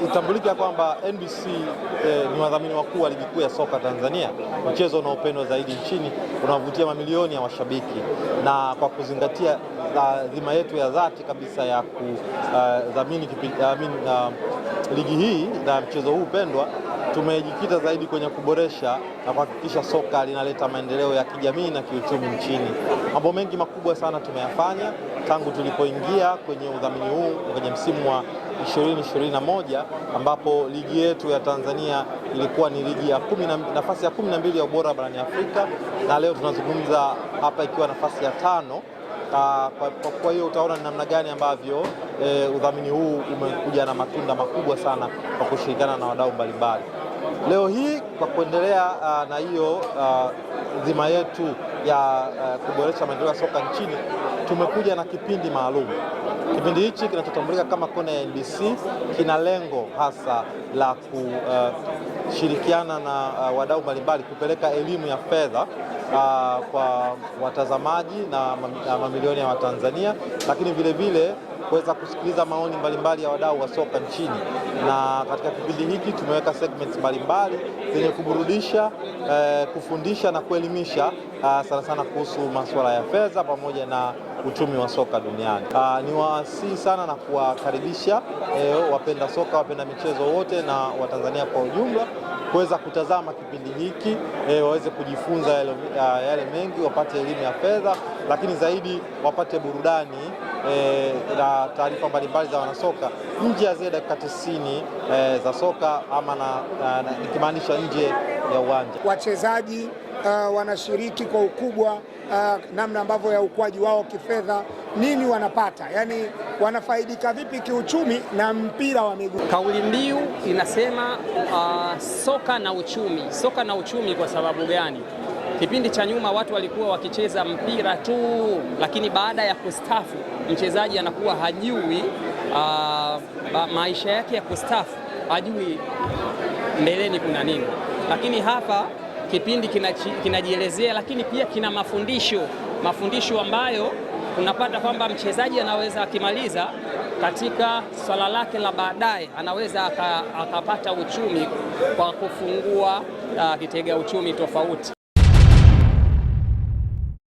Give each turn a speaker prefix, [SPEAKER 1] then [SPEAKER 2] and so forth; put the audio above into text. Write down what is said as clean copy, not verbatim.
[SPEAKER 1] Itambulike kwamba NBC ni wadhamini wakuu wa ligi kuu ya soka Tanzania, mchezo unaopendwa zaidi nchini, unavutia mamilioni ya mashabiki, na kwa kuzingatia dhima yetu ya dhati kabisa ya kudhamini ligi hii na mchezo huu pendwa, tumejikita zaidi kwenye kuboresha na kuhakikisha soka linaleta maendeleo ya kijamii na kiuchumi nchini. Mambo mengi makubwa sana tumeyafanya tangu tulipoingia kwenye udhamini huu kwenye msimu wa 2021 ambapo ligi yetu ya Tanzania ilikuwa ni ligi ya nafasi ya 12 ya ubora barani Afrika, na leo tunazungumza hapa ikiwa nafasi ya 5. Kwa hiyo utaona ni namna gani ambavyo udhamini huu umekuja na matunda makubwa sana kwa kushirikiana na wadau mbalimbali. Leo hii kwa kuendelea na hiyo dhima yetu ya kuboresha maendeleo ya soka nchini, tumekuja na kipindi maalum. Kipindi hichi kinachotambulika kama Kona ya NBC kina lengo hasa la kushirikiana na wadau mbalimbali kupeleka elimu ya fedha kwa watazamaji na mamilioni ya Watanzania, lakini vile vile kuweza kusikiliza maoni mbalimbali ya wadau wa soka nchini. Na katika kipindi hiki tumeweka segments mbalimbali zenye kuburudisha, kufundisha na kuelimisha sana sana kuhusu masuala ya fedha pamoja na uchumi wa soka duniani. Niwasihi sana na kuwakaribisha wapenda soka, wapenda michezo wote na Watanzania kwa ujumla kuweza kutazama kipindi hiki, waweze kujifunza yale mengi, wapate elimu ya fedha, lakini zaidi wapate burudani na taarifa mbalimbali za wanasoka nje ya zile dakika 90 za soka, ama nikimaanisha nje ya uwanja.
[SPEAKER 2] Wachezaji wanashiriki kwa ukubwa, namna ambavyo ya ukuaji wao kifedha, nini wanapata, yani wanafaidika vipi kiuchumi na mpira wa miguu.
[SPEAKER 3] Kauli mbiu inasema soka na uchumi. Soka na uchumi kwa sababu gani? Kipindi cha nyuma watu walikuwa wakicheza mpira tu, lakini baada ya kustafu mchezaji anakuwa hajui maisha yake ya kustafu, hajui mbeleni kuna nini. Lakini hapa kipindi kinajielezea, lakini pia kina mafundisho ambayo unapata kwamba mchezaji anaweza akimaliza katika swala lake la baadaye, anaweza akapata uchumi kwa kufungua kitega uchumi tofauti.